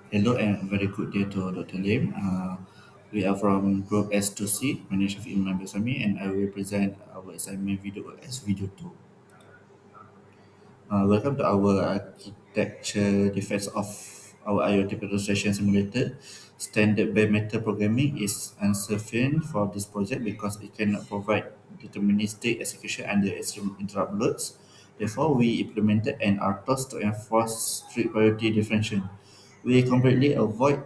Hello and very good day to Dr. Lim. We are from Group S2C. My name is Shafiq Imran Besami and I will present our assignment video as video 2. Welcome to our architecture defense of our IoT demonstration simulator. Standard bare metal programming is insufficient for this project because it cannot provide deterministic execution under extreme interrupt loads. Therefore, we implemented an RTOS to enforce strict priority differentiation. We completely avoid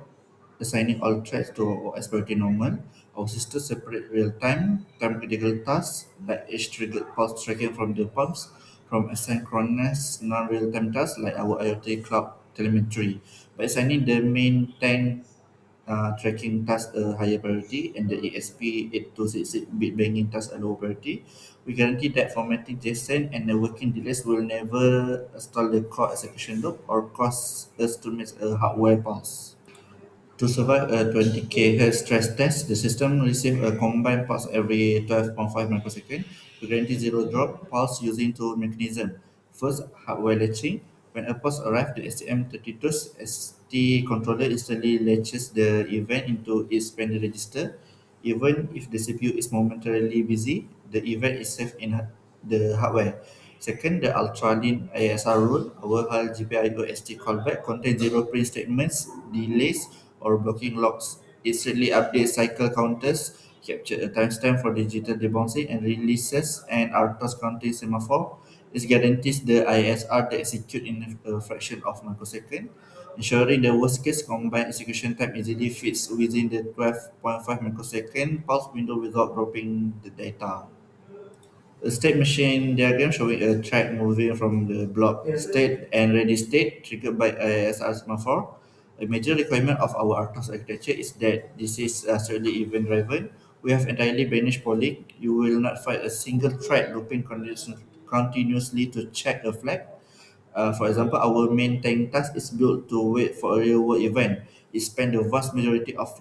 assigning all threads to as priority normal. Our system separate real-time, time-critical tasks like age-triggered pulse tracking from the pumps from asynchronous non-real-time tasks like our IoT cloud telemetry. By assigning the main tank tracking task a higher priority and the ESP8266 bit banging task a lower priority, we guarantee that formatting JSON and the working delays will never stall the core execution loop or cause us to miss a hardware pulse. To survive a 20 kHz stress test, the system receives a combined pulse every 12.5 microseconds to guarantee zero drop pulse using two mechanisms. First, hardware latching. When a pulse arrives, the STM32's ST controller instantly latches the event into its pending register. Even if the CPU is momentarily busy, the event is saved in the hardware. Second, the ultra-lean ASR rule, our HAL GPIO ST callback, contains zero print statements, delays, or blocking logs. It strictly updates cycle counters, capture a timestamp for digital debouncing, and releases an RTOS counting semaphore. This guarantees the ISR to execute in a fraction of microsecond, ensuring the worst case combined execution time easily fits within the 12.5 microsecond pulse window without dropping the data. A state machine diagram showing a track moving from the block state and ready state triggered by ASR semaphore. A major requirement of our RTOS architecture is that this is strictly event driven. We have entirely banished polling. You will not find a single thread looping continuously to check a flag. For example, our main tank task is built to wait for a real-world event. It spends the vast majority of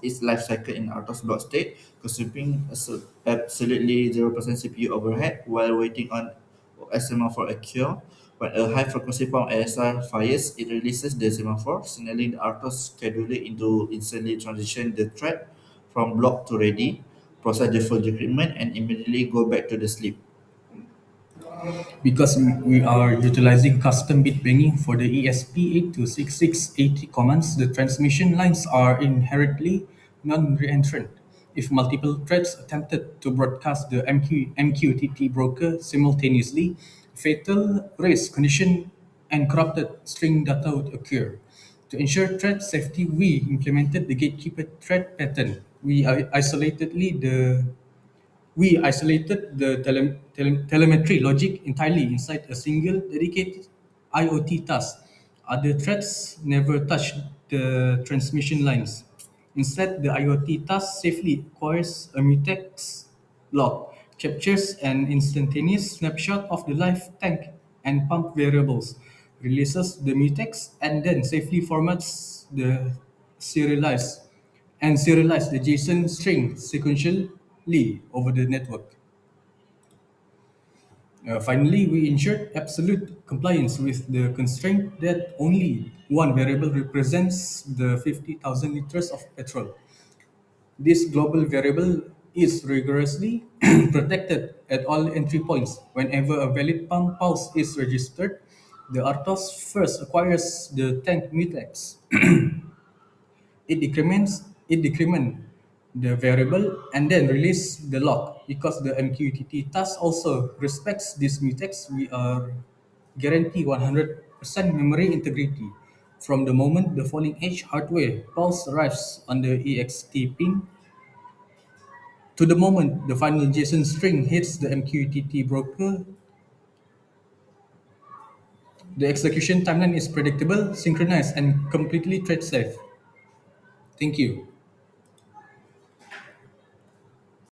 its life cycle in RTOS block state, consuming absolutely 0% CPU overhead while waiting on SMR for a cure. When a high frequency pump ASR fires, it releases the semaphore, signaling the RTOS scheduler into instantly transition the thread from block to ready, process the full decrement, and immediately go back to the sleep. Because we are utilizing custom bit banging for the ESP826680 commands, the transmission lines are inherently non-reentrant. If multiple threads attempted to broadcast the MQTT broker simultaneously, fatal race condition and corrupted string data would occur. To ensure thread safety, we implemented the gatekeeper thread pattern. We isolated the telemetry logic entirely inside a single dedicated IoT task. Other threads never touch the transmission lines. Instead, the IoT task safely acquires a mutex log, captures an instantaneous snapshot of the live tank and pump variables, releases the mutex, and then safely formats the serialized serialize the JSON string sequentially over the network. Finally, we ensured absolute compliance with the constraint that only one variable represents the 50,000 liters of petrol. This global variable is rigorously protected at all entry points. Whenever a valid pump pulse is registered, the RTOS first acquires the tank mutex. It decrement the variable and then release the lock. Because the MQTT task also respects this mutex, we are guarantee 100% memory integrity from the moment the falling edge hardware pulse arrives on the EXT pin to the moment the final JSON string hits the MQTT broker. The execution timeline is predictable, synchronized, and completely thread safe. Thank you.